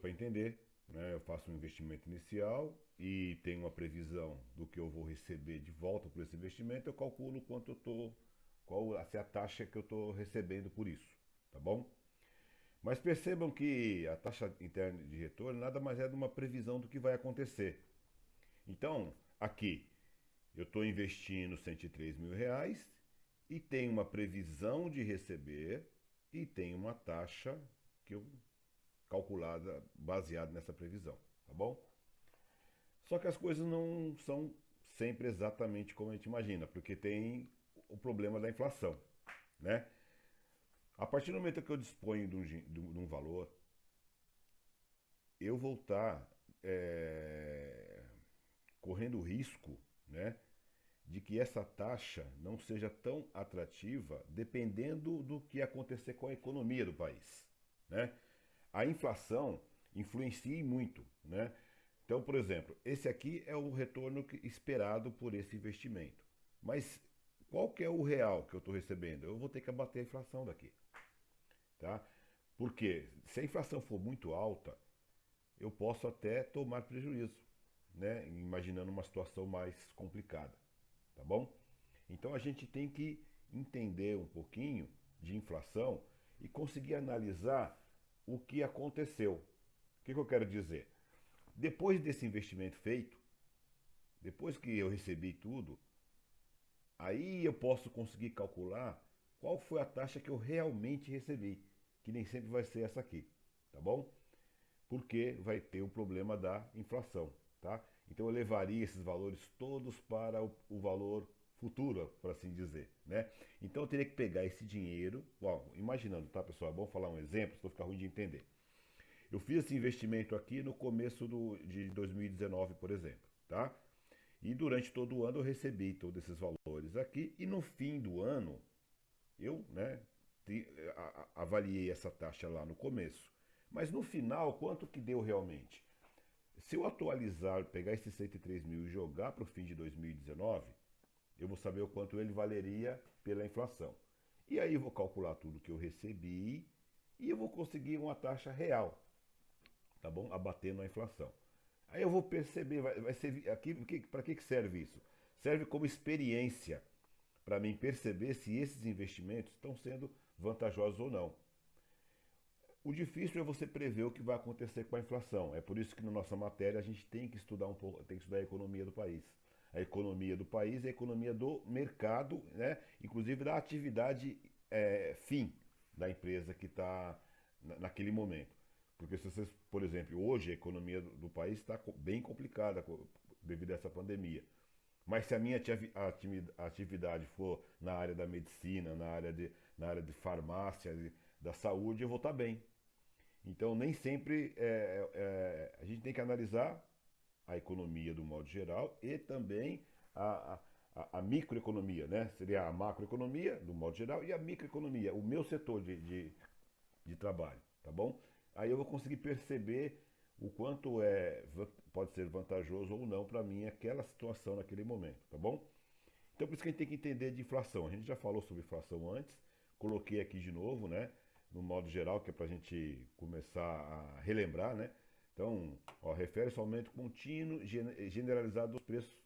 para entender, né? Eu faço um investimento inicial e tenho uma previsão do que eu vou receber de volta por esse investimento, eu calculo quanto eu tô, qual se é a taxa que eu estou recebendo por isso, tá bom? Mas percebam que a taxa interna de retorno nada mais é de uma previsão do que vai acontecer. Então, aqui, eu estou investindo R$ 103.000 e tenho uma previsão de receber e tenho uma taxa que eu calculada baseada nessa previsão, tá bom? Só que as coisas não são sempre exatamente como a gente imagina, porque tem o problema da inflação, né? A partir do momento que eu disponho de um valor, eu vou estar correndo o risco, né, de que essa taxa não seja tão atrativa dependendo do que acontecer com a economia do país, né? A inflação influencia muito, né? Então, por exemplo, esse aqui é o retorno esperado por esse investimento. Mas qual que é o real que eu estou recebendo? Eu vou ter que abater a inflação daqui, tá? Porque se a inflação for muito alta, eu posso até tomar prejuízo, né? Imaginando uma situação mais complicada, tá bom? Então a gente tem que entender um pouquinho de inflação e conseguir analisar o que aconteceu. O que eu quero dizer? Depois desse investimento feito, depois que eu recebi tudo, aí eu posso conseguir calcular qual foi a taxa que eu realmente recebi, que nem sempre vai ser essa aqui, tá bom? Porque vai ter o problema da inflação, tá? Então eu levaria esses valores todos para o valor futuro, por assim dizer, né? Então eu teria que pegar esse dinheiro, bom, imaginando, tá, pessoal? É bom falar um exemplo, senão fica ruim de entender. Eu fiz esse investimento aqui no começo de 2019, por exemplo, tá? E durante todo o ano eu recebi todos esses valores aqui e no fim do ano eu, né, avaliei essa taxa lá no começo. Mas no final, quanto que deu realmente? Se eu atualizar, pegar esses 103 mil e jogar para o fim de 2019, eu vou saber o quanto ele valeria pela inflação. E aí eu vou calcular tudo que eu recebi e eu vou conseguir uma taxa real, tá bom? Abatendo a inflação. Aí eu vou perceber, vai ser aqui, para que serve isso? Serve como experiência para mim perceber se esses investimentos estão sendo vantajosos ou não. O difícil é você prever o que vai acontecer com a inflação. É por isso que na nossa matéria a gente tem que estudar um pouco, tem que estudar a economia do país. A economia do país é a economia do mercado, né? Inclusive da atividade fim da empresa que está naquele momento. Porque se vocês, por exemplo, hoje a economia do país está bem complicada devido a essa pandemia. Mas se a minha atividade for na área da medicina, na área de farmácia, da saúde, eu vou estar bem. Então, nem sempre a gente tem que analisar a economia do modo geral e também a microeconomia, né? Seria a macroeconomia do modo geral e a microeconomia, o meu setor de trabalho, tá bom? Aí eu vou conseguir perceber o quanto pode ser vantajoso ou não para mim aquela situação naquele momento, tá bom? Então por isso que a gente tem que entender de inflação. A gente já falou sobre inflação antes, coloquei aqui de novo, né? No modo geral, que é para a gente começar a relembrar, né? Então, ó, refere-se ao aumento contínuo generalizado dos preços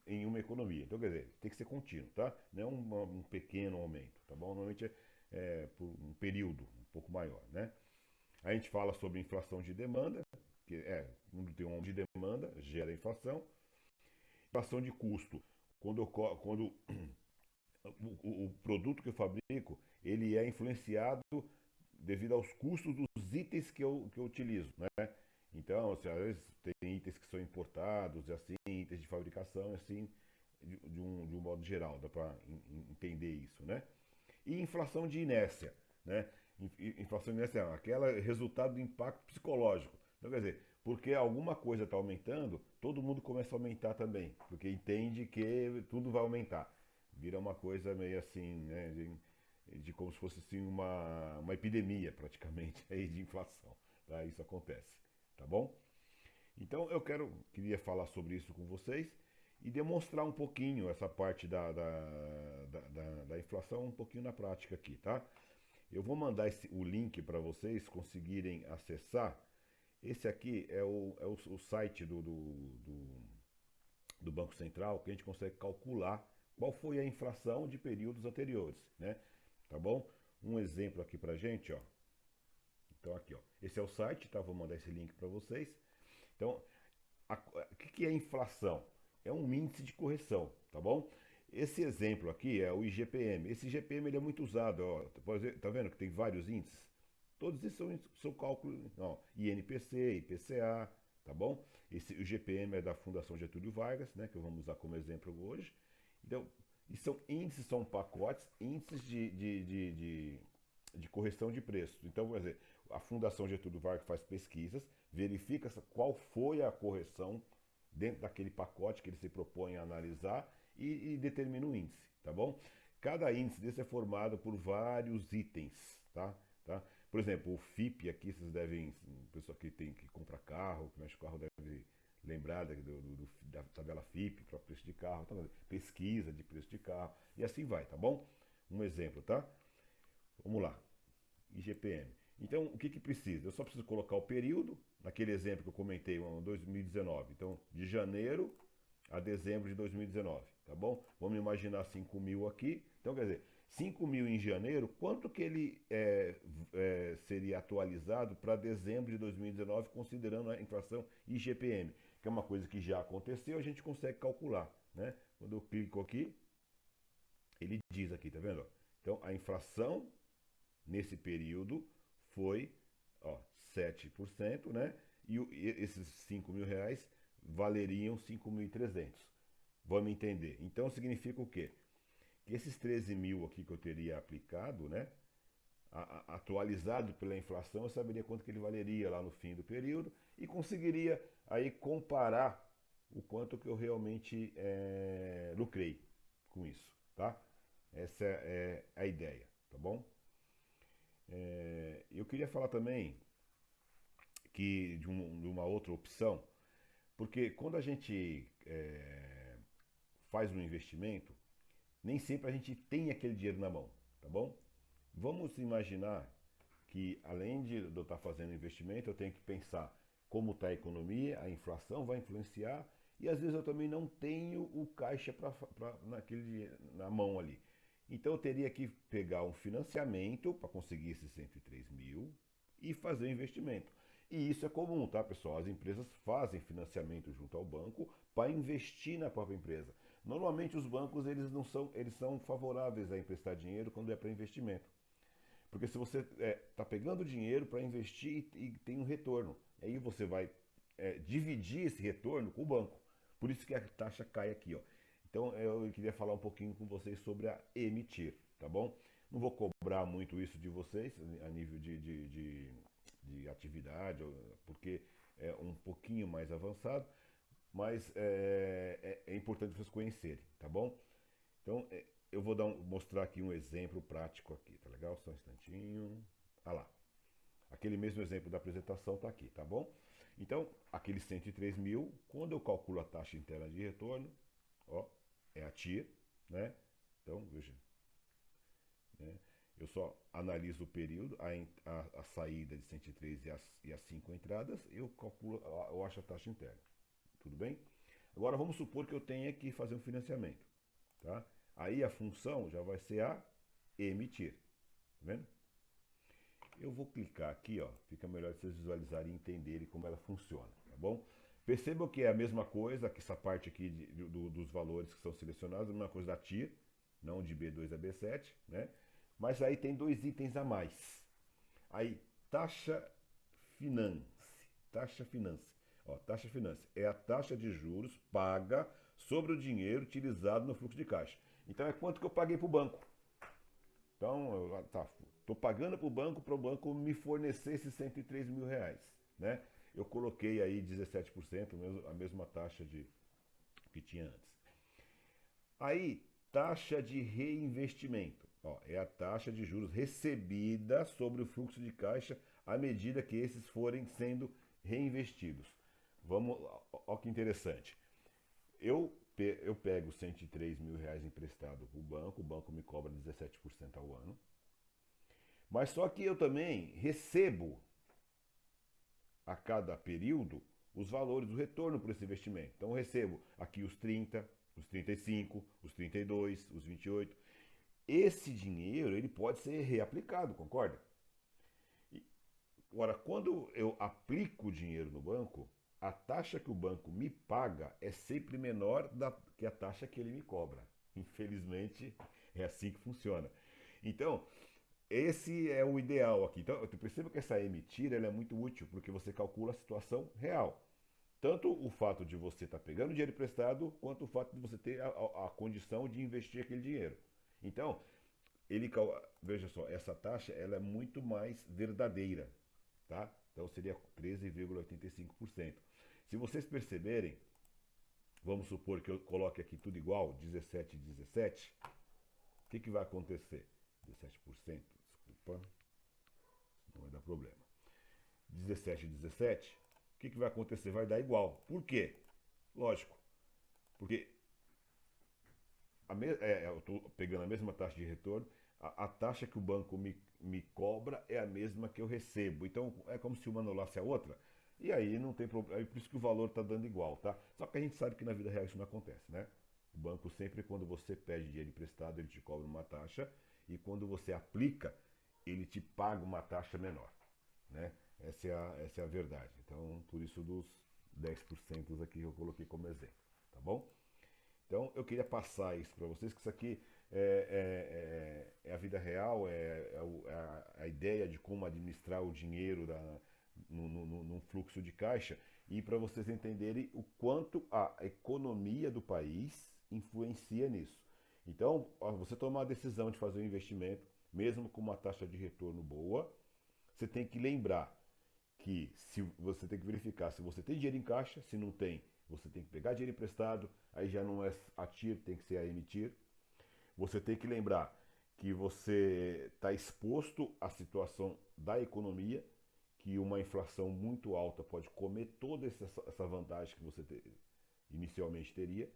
em uma economia. Então, quer dizer, tem que ser contínuo, tá? Não é um pequeno aumento, tá bom? Normalmente é por um período um pouco maior, né? A gente fala sobre inflação de demanda, que quando tem um aumento de demanda, gera inflação. Inflação de custo, quando o produto que eu fabrico, ele é influenciado devido aos custos dos itens que eu utilizo, né? Então, assim, às vezes tem itens que são importados, e assim, itens de fabricação, assim, de um modo geral, dá para entender isso, né? E inflação de inércia, né? Inflação de inércia é aquela resultado do impacto psicológico. Então, quer dizer, porque alguma coisa está aumentando, todo mundo começa a aumentar também, porque entende que tudo vai aumentar. Vira uma coisa meio assim, né? De como se fosse assim, uma epidemia praticamente aí de inflação. Tá? Isso acontece, tá bom? Então queria falar sobre isso com vocês e demonstrar um pouquinho essa parte da inflação um pouquinho na prática aqui, tá? Eu vou mandar o link para vocês conseguirem acessar Esse aqui é o site do Banco Central, que a gente consegue calcular qual foi a inflação de períodos anteriores, né? Tá bom? Um exemplo aqui pra gente, ó. Então aqui, ó. Esse é o site, tá? Vou mandar esse link para vocês. Então, o que é inflação? É um índice de correção, tá bom? Esse exemplo aqui é o IGPM. Esse IGPM ele é muito usado, ó. Tá vendo que tem vários índices? Todos esses são cálculos, ó, INPC, IPCA, tá bom? O IGPM é da Fundação Getúlio Vargas, né, que vamos usar como exemplo hoje. Então, e são índices, são pacotes, índices de correção de preços. Então, quer dizer, a Fundação Getúlio Vargas faz pesquisas, verifica qual foi a correção dentro daquele pacote que ele se propõe a analisar e determina o índice, tá bom? Cada índice desse é formado por vários itens, tá? Por exemplo, o FIP aqui, vocês devem, o pessoal que tem que compra carro, que mexe com carro deve lembrar da tabela FIP para preço de carro, tá? Pesquisa de preço de carro e assim vai, tá bom? Um exemplo, tá? Vamos lá. IGPM. Então, o que precisa? Eu só preciso colocar o período, naquele exemplo que eu comentei, 2019. Então, de janeiro a dezembro de 2019, tá bom? Vamos imaginar 5 mil aqui. Então, quer dizer, 5 mil em janeiro, quanto que ele seria atualizado para dezembro de 2019, considerando a inflação IGPM, que é uma coisa que já aconteceu, a gente consegue calcular, né? Quando eu clico aqui, ele diz aqui, tá vendo? Então, a inflação nesse período foi, ó, 7%, né? E esses 5 mil reais valeriam 5.300. Vamos entender. Então significa o quê? Que esses 13 mil aqui que eu teria aplicado, né? Atualizado pela inflação, eu saberia quanto que ele valeria lá no fim do período e conseguiria aí comparar o quanto que eu realmente lucrei com isso, tá? Essa é a ideia, tá bom? Eu queria falar também que de uma outra opção, porque quando a gente faz um investimento, nem sempre a gente tem aquele dinheiro na mão, tá bom? Vamos imaginar que além de eu estar fazendo investimento, eu tenho que pensar como está a economia, a inflação vai influenciar e às vezes eu também não tenho o caixa na mão ali. Então eu teria que pegar um financiamento para conseguir esses 103 mil e fazer o investimento. E isso é comum, tá, pessoal? As empresas fazem financiamento junto ao banco para investir na própria empresa. Normalmente os bancos eles são favoráveis a emprestar dinheiro quando é para investimento. Porque se você está pegando dinheiro para investir e tem um retorno, aí você vai dividir esse retorno com o banco. Por isso que a taxa cai aqui, ó. Então eu queria falar um pouquinho com vocês sobre a emitir, tá bom? Não vou cobrar muito isso de vocês a nível de atividade, porque é um pouquinho mais avançado, mas é importante vocês conhecerem, tá bom? Então eu vou mostrar aqui um exemplo prático aqui, tá legal? Só um instantinho. Ah lá. Aquele mesmo exemplo da apresentação está aqui, tá bom? Então, aqueles 103 mil, quando eu calculo a taxa interna de retorno, ó, é a TIR, né? Então, veja, né? Eu só analiso o período, a saída de 103 e as 5 entradas, eu calculo, eu acho a taxa interna. Tudo bem? Agora vamos supor que eu tenha que fazer um financiamento, tá? Aí a função já vai ser a emitir, tá vendo? Eu vou clicar aqui, ó, fica melhor vocês visualizarem e entenderem como ela funciona, tá bom? Percebam que é a mesma coisa, que essa parte aqui dos valores que são selecionados, a mesma coisa da TIR, não de B2 a B7, né? Mas aí tem dois itens a mais. Aí, taxa finance, taxa finance. Ó, taxa finance é a taxa de juros paga sobre o dinheiro utilizado no fluxo de caixa. Então é quanto que eu paguei para o banco. Então, estou pagando para o banco me fornecer esses 103 mil reais, né? Eu coloquei aí 17%, a mesma taxa que tinha antes. Aí, taxa de reinvestimento. Ó, é a taxa de juros recebida sobre o fluxo de caixa à medida que esses forem sendo reinvestidos. Vamos, ó que interessante. Eu pego 103 mil reais emprestado para o banco me cobra 17% ao ano. Mas só que eu também recebo a cada período os valores do retorno por esse investimento. Então eu recebo aqui os 30, os 35, os 32, os 28. Esse dinheiro ele pode ser reaplicado, concorda? E, agora, quando eu aplico o dinheiro no banco, a taxa que o banco me paga é sempre menor que a taxa que ele me cobra. Infelizmente, é assim que funciona. Então, esse é o ideal aqui. Então, eu percebo que essa emitir ela é muito útil, porque você calcula a situação real. Tanto o fato de você estar pegando dinheiro emprestado, quanto o fato de você ter a condição de investir aquele dinheiro. Então, veja só, essa taxa ela é muito mais verdadeira, tá? Então seria 13,85%. Se vocês perceberem, vamos supor que eu coloque aqui tudo igual, 17 e 17, o que vai acontecer? 17%, desculpa, não vai dar problema. 17 e 17, o que vai acontecer? Vai dar igual. Por quê? Lógico, porque eu estou pegando a mesma taxa de retorno, a taxa que o banco me cobra é a mesma que eu recebo. Então é como se uma anulasse a outra. E aí não tem problema. Por isso que o valor está dando igual, tá? Só que a gente sabe que na vida real isso não acontece, né? O banco sempre, quando você pede dinheiro emprestado, ele te cobra uma taxa. E quando você aplica, ele te paga uma taxa menor, né? Essa é a verdade. Então, por isso dos 10% aqui eu coloquei como exemplo, tá bom? Então eu queria passar isso para vocês, que isso aqui é a vida real, a ideia de como administrar o dinheiro num fluxo de caixa, e para vocês entenderem o quanto a economia do país influencia nisso. Então, você tomar a decisão de fazer um investimento, mesmo com uma taxa de retorno boa, você tem que lembrar que se você tem que verificar se você tem dinheiro em caixa, se não tem, você tem que pegar dinheiro emprestado, aí já não é a TIR, tem que ser a emitir. Você tem que lembrar que você está exposto à situação da economia, que uma inflação muito alta pode comer toda essa vantagem que você inicialmente teria.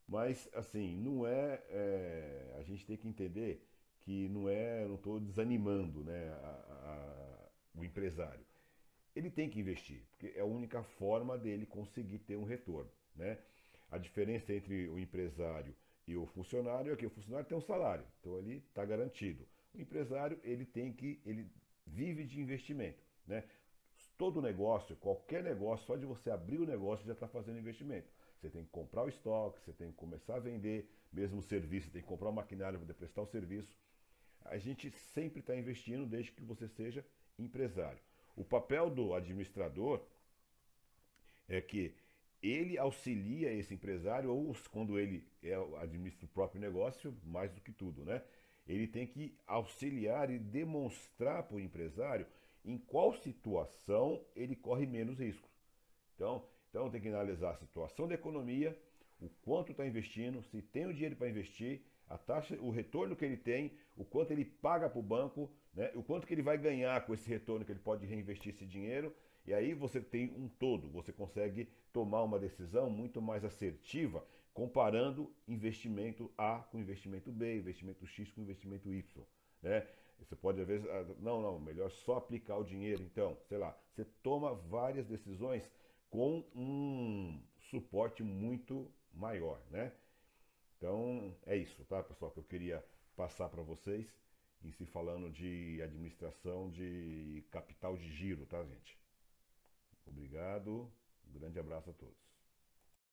Mas, assim, não a gente tem que entender que não estou desanimando, né, o empresário. Ele tem que investir, porque é a única forma dele conseguir ter um retorno, né? A diferença entre o empresário e o funcionário é que o funcionário tem um salário, então ele está garantido. O empresário, ele vive de investimento, né? Todo negócio, qualquer negócio, só de você abrir o negócio já está fazendo investimento. Você tem que comprar o estoque, você tem que começar a vender, mesmo o serviço, você tem que comprar o maquinário para poder prestar o serviço. A gente sempre está investindo desde que você seja empresário. O papel do administrador é que ele auxilia esse empresário, ou quando ele administra o próprio negócio, mais do que tudo, né? Ele tem que auxiliar e demonstrar para o empresário em qual situação ele corre menos riscos. Então tem que analisar a situação da economia, o quanto está investindo, se tem o dinheiro para investir, a taxa, o retorno que ele tem, o quanto ele paga para o banco, né, o quanto que ele vai ganhar com esse retorno que ele pode reinvestir esse dinheiro, e aí você tem um todo, você consegue tomar uma decisão muito mais assertiva, comparando investimento A com investimento B, investimento X com investimento Y, né? Você pode às vezes, não, melhor só aplicar o dinheiro, então, sei lá, você toma várias decisões com um suporte muito maior, né? Então é isso, tá, pessoal, que eu queria passar para vocês em se falando de administração de capital de giro, tá, gente? Obrigado, um grande abraço a todos.